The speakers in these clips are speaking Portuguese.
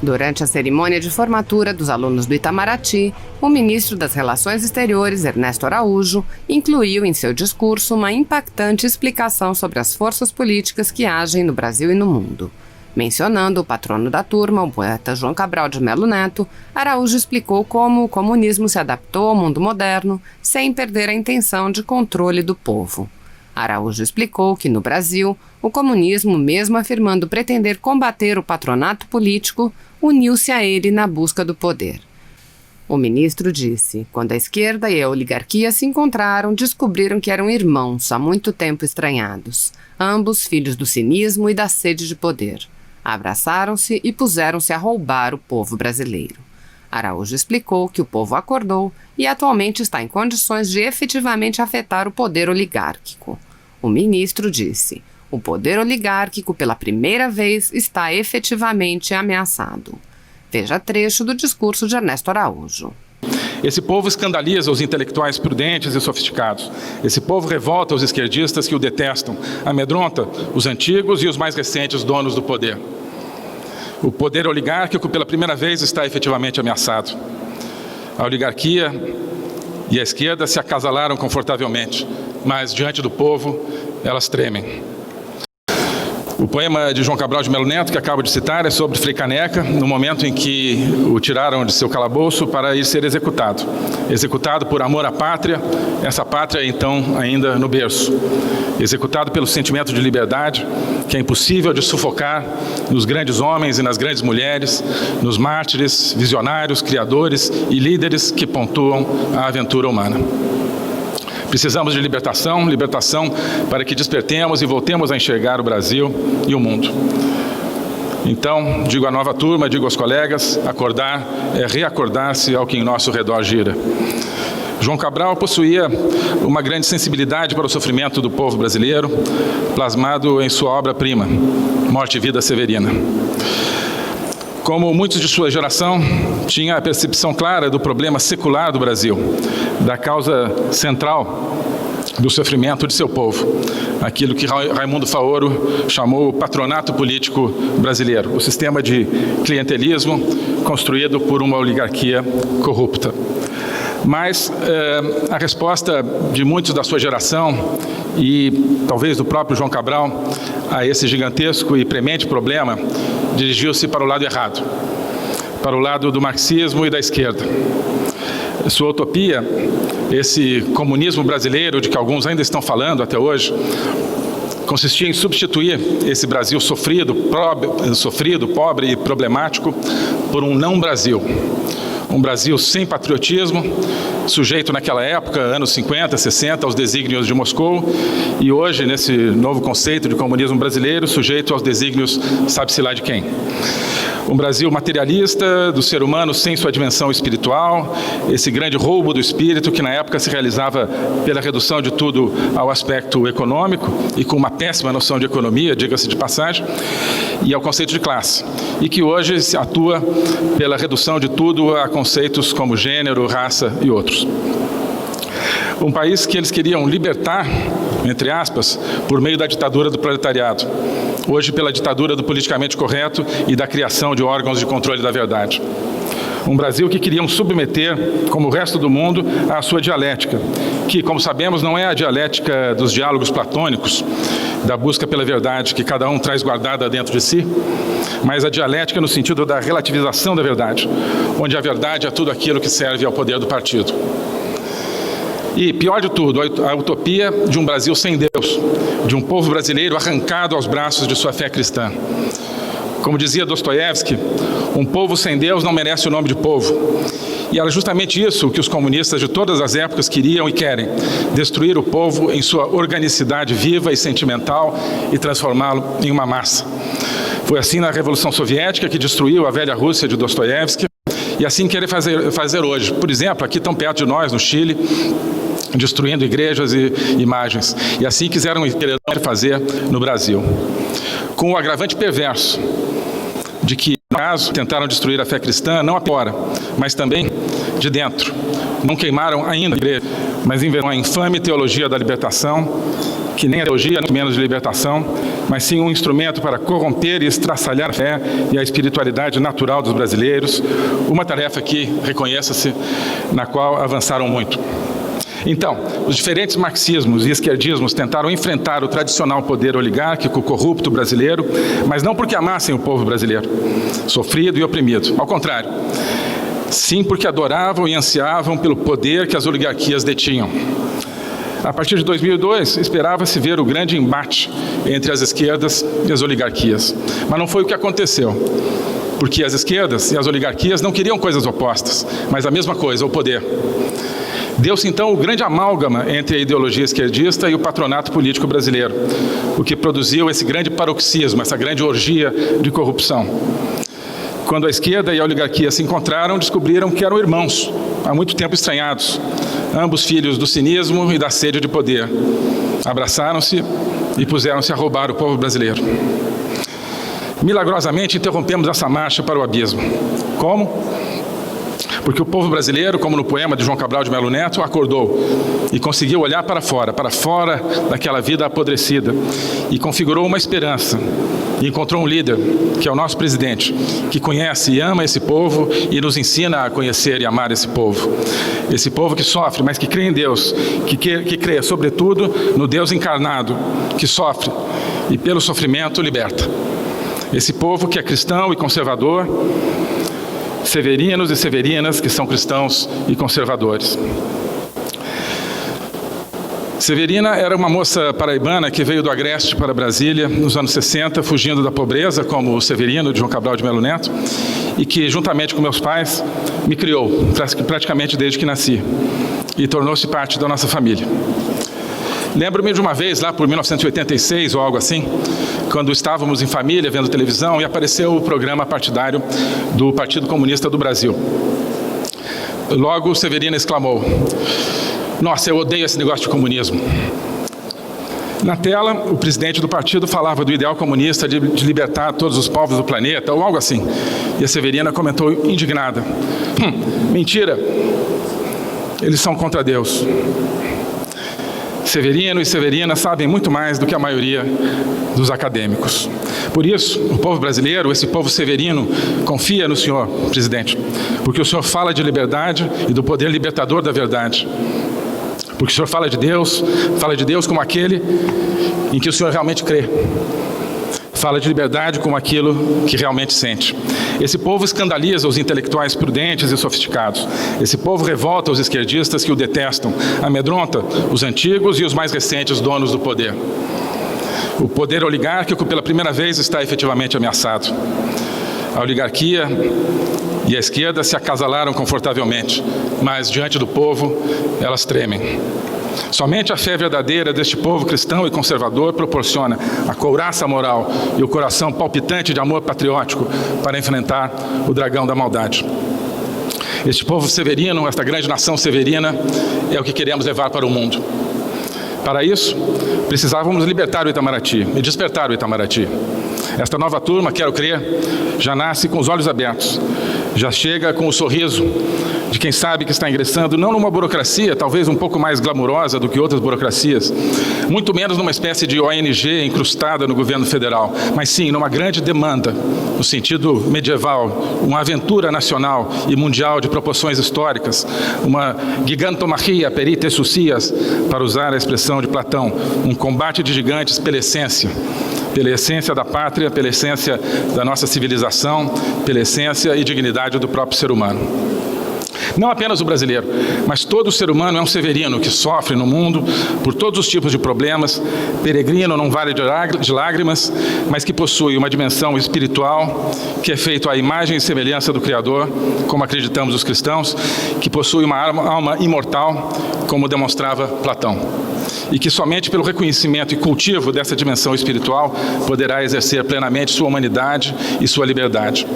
Durante a cerimônia de formatura dos alunos do Itamaraty, o ministro das Relações Exteriores, Ernesto Araújo, incluiu em seu discurso uma impactante explicação sobre as forças políticas que agem no Brasil e no mundo. Mencionando o patrono da turma, o poeta João Cabral de Melo Neto, Araújo explicou como o comunismo se adaptou ao mundo moderno sem perder a intenção de controle do povo. Araújo explicou que, no Brasil, o comunismo, mesmo afirmando pretender combater o patronato político, uniu-se a ele na busca do poder. O ministro disse: quando a esquerda e a oligarquia se encontraram, descobriram que eram irmãos, há muito tempo estranhados, ambos filhos do cinismo e da sede de poder. Abraçaram-se e puseram-se a roubar o povo brasileiro. Araújo explicou que o povo acordou e atualmente está em condições de efetivamente afetar o poder oligárquico. O ministro disse: o poder oligárquico, pela primeira vez, está efetivamente ameaçado. Veja trecho do discurso de Ernesto Araújo. Esse povo escandaliza os intelectuais prudentes e sofisticados. Esse povo revolta os esquerdistas que o detestam, amedronta os antigos e os mais recentes donos do poder. O poder oligárquico, pela primeira vez, está efetivamente ameaçado. A oligarquia e a esquerda se acasalaram confortavelmente, mas diante do povo, elas tremem. O poema de João Cabral de Melo Neto, que acabo de citar, é sobre Frei Caneca, no momento em que o tiraram de seu calabouço para ir ser executado. Executado por amor à pátria, essa pátria então ainda no berço. Executado pelo sentimento de liberdade, que é impossível de sufocar nos grandes homens e nas grandes mulheres, nos mártires, visionários, criadores e líderes que pontuam a aventura humana. Precisamos de libertação, libertação para que despertemos e voltemos a enxergar o Brasil e o mundo. Então, digo à nova turma, digo aos colegas, acordar é reacordar-se ao que em nosso redor gira. João Cabral possuía uma grande sensibilidade para o sofrimento do povo brasileiro, plasmado em sua obra-prima, Morte e Vida Severina. Como muitos de sua geração, tinha a percepção clara do problema secular do Brasil, da causa central do sofrimento de seu povo, aquilo que Raimundo Faoro chamou o patronato político brasileiro, o sistema de clientelismo construído por uma oligarquia corrupta. Mas a resposta de muitos da sua geração e talvez do próprio João Cabral a esse gigantesco e premente problema dirigiu-se para o lado errado, para o lado do marxismo e da esquerda. Sua utopia, esse comunismo brasileiro de que alguns ainda estão falando até hoje, consistia em substituir esse Brasil sofrido, pobre e problemático por um não-Brasil. Um Brasil sem patriotismo, sujeito naquela época, anos 50, 60, aos desígnios de Moscou, e hoje, nesse novo conceito de comunismo brasileiro, sujeito aos desígnios sabe-se lá de quem. Um Brasil materialista, do ser humano sem sua dimensão espiritual, esse grande roubo do espírito que na época se realizava pela redução de tudo ao aspecto econômico e com uma péssima noção de economia, diga-se de passagem, e ao conceito de classe, e que hoje se atua pela redução de tudo a conceitos como gênero, raça e outros. Um país que eles queriam libertar, entre aspas, por meio da ditadura do proletariado, hoje pela ditadura do politicamente correto e da criação de órgãos de controle da verdade. Um Brasil que queriam submeter, como o resto do mundo, à sua dialética, que, como sabemos, não é a dialética dos diálogos platônicos, da busca pela verdade que cada um traz guardada dentro de si, mas a dialética no sentido da relativização da verdade, onde a verdade é tudo aquilo que serve ao poder do partido. E, pior de tudo, a utopia de um Brasil sem Deus, de um povo brasileiro arrancado aos braços de sua fé cristã. Como dizia Dostoiévski, um povo sem Deus não merece o nome de povo. E era justamente isso que os comunistas de todas as épocas queriam e querem, destruir o povo em sua organicidade viva e sentimental e transformá-lo em uma massa. Foi assim na Revolução Soviética, que destruiu a velha Rússia de Dostoiévski, e assim querem fazer hoje. Por exemplo, aqui tão perto de nós, no Chile, destruindo igrejas e imagens. E assim querer fazer no Brasil. Com o agravante perverso de que, no caso, tentaram destruir a fé cristã, não fora, mas também de dentro. Não queimaram ainda a igreja, mas inventaram a infame teologia da libertação, que nem a teologia, muito menos de libertação, mas sim um instrumento para corromper e estraçalhar a fé e a espiritualidade natural dos brasileiros, uma tarefa que, reconheça-se, na qual avançaram muito. Então, os diferentes marxismos e esquerdismos tentaram enfrentar o tradicional poder oligárquico corrupto brasileiro, mas não porque amassem o povo brasileiro, sofrido e oprimido. Ao contrário, sim porque adoravam e ansiavam pelo poder que as oligarquias detinham. A partir de 2002, esperava-se ver o grande embate entre as esquerdas e as oligarquias. Mas não foi o que aconteceu, porque as esquerdas e as oligarquias não queriam coisas opostas, mas a mesma coisa, o poder. Deu-se então o grande amálgama entre a ideologia esquerdista e o patronato político brasileiro, o que produziu esse grande paroxismo, essa grande orgia de corrupção. Quando a esquerda e a oligarquia se encontraram, descobriram que eram irmãos, há muito tempo estranhados, ambos filhos do cinismo e da sede de poder. Abraçaram-se e puseram-se a roubar o povo brasileiro. Milagrosamente interrompemos essa marcha para o abismo. Como? Porque o povo brasileiro, como no poema de João Cabral de Melo Neto, acordou e conseguiu olhar para fora daquela vida apodrecida, e configurou uma esperança, e encontrou um líder, que é o nosso presidente, que conhece e ama esse povo e nos ensina a conhecer e amar esse povo que sofre, mas que crê em Deus, que crê, sobretudo, no Deus encarnado, que sofre e pelo sofrimento liberta. Esse povo que é cristão e conservador, severinos e severinas que são cristãos e conservadores. Severina era uma moça paraibana que veio do Agreste para Brasília nos anos 60, fugindo da pobreza, como o Severino de João Cabral de Melo Neto, e que, juntamente com meus pais, me criou praticamente desde que nasci e tornou-se parte da nossa família. Lembro-me de uma vez, lá por 1986 ou algo assim, quando estávamos em família vendo televisão e apareceu o programa partidário do Partido Comunista do Brasil. Logo, Severina exclamou: "Nossa, eu odeio esse negócio de comunismo." Na tela, o presidente do partido falava do ideal comunista de libertar todos os povos do planeta, ou algo assim. E a Severina comentou indignada: "Mentira, eles são contra Deus." Severino e Severina sabem muito mais do que a maioria dos acadêmicos. Por isso, o povo brasileiro, esse povo severino, confia no senhor, presidente, porque o senhor fala de liberdade e do poder libertador da verdade. Porque o senhor fala de Deus como aquele em que o senhor realmente crê. Fala de liberdade como aquilo que realmente sente. Esse povo escandaliza os intelectuais prudentes e sofisticados. Esse povo revolta os esquerdistas que o detestam, amedronta os antigos e os mais recentes donos do poder. O poder oligárquico, pela primeira vez, está efetivamente ameaçado. A oligarquia e a esquerda se acasalaram confortavelmente, mas diante do povo, elas tremem. Somente a fé verdadeira deste povo cristão e conservador proporciona a couraça moral e o coração palpitante de amor patriótico para enfrentar o dragão da maldade. Este povo severino, esta grande nação severina, é o que queremos levar para o mundo. Para isso, precisávamos libertar o Itamaraty e despertar o Itamaraty. Esta nova turma, quero crer, já nasce com os olhos abertos, já chega com o sorriso de quem sabe que está ingressando não numa burocracia, talvez um pouco mais glamurosa do que outras burocracias, muito menos numa espécie de ONG incrustada no governo federal, mas sim numa grande demanda, no sentido medieval, uma aventura nacional e mundial de proporções históricas, uma gigantomachia perite sucias, para usar a expressão de Platão, um combate de gigantes pela essência da pátria, pela essência da nossa civilização, pela essência e dignidade do próprio ser humano. Não apenas o brasileiro, mas todo ser humano é um severino que sofre no mundo por todos os tipos de problemas, peregrina num vale de lágrimas, mas que possui uma dimensão espiritual, que é feito à imagem e semelhança do Criador, como acreditamos os cristãos, que possui uma alma imortal, como demonstrava Platão, e que somente pelo reconhecimento e cultivo dessa dimensão espiritual poderá exercer plenamente sua humanidade e sua liberdade.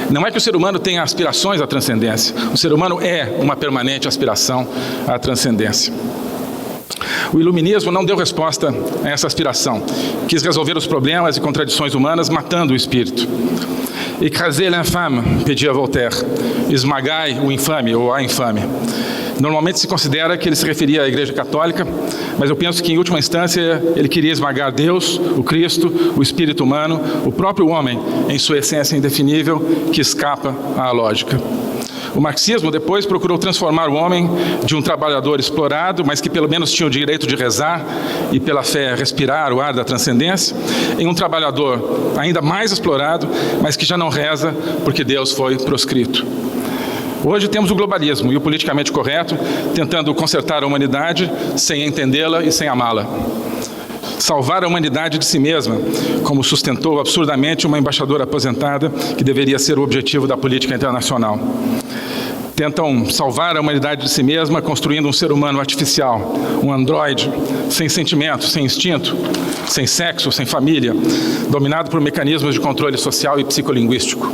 Não é que o ser humano tenha aspirações à transcendência, o ser humano é uma permanente aspiração à transcendência. O iluminismo não deu resposta a essa aspiração, quis resolver os problemas e contradições humanas matando o espírito. "Écrasez l'infâme", pedia Voltaire, esmagai o infame ou a infame. Normalmente se considera que ele se referia à Igreja Católica, mas eu penso que, em última instância, ele queria esmagar Deus, o Cristo, o espírito humano, o próprio homem, em sua essência indefinível, que escapa à lógica. O marxismo depois procurou transformar o homem de um trabalhador explorado, mas que pelo menos tinha o direito de rezar e pela fé respirar o ar da transcendência, em um trabalhador ainda mais explorado, mas que já não reza porque Deus foi proscrito. Hoje temos o globalismo e o politicamente correto tentando consertar a humanidade sem entendê-la e sem amá-la. Salvar a humanidade de si mesma, como sustentou absurdamente uma embaixadora aposentada, que deveria ser o objetivo da política internacional. Tentam salvar a humanidade de si mesma construindo um ser humano artificial, um androide, sem sentimento, sem instinto, sem sexo, sem família, dominado por mecanismos de controle social e psicolinguístico.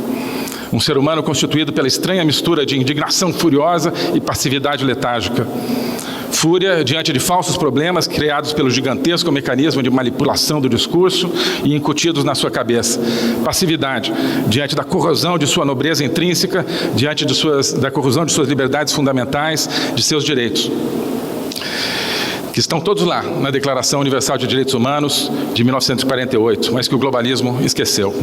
Um ser humano constituído pela estranha mistura de indignação furiosa e passividade letárgica. Fúria diante de falsos problemas criados pelo gigantesco mecanismo de manipulação do discurso e incutidos na sua cabeça. Passividade diante da corrosão de sua nobreza intrínseca, diante da corrosão de suas liberdades fundamentais, de seus direitos, que estão todos lá na Declaração Universal de Direitos Humanos de 1948, mas que o globalismo esqueceu.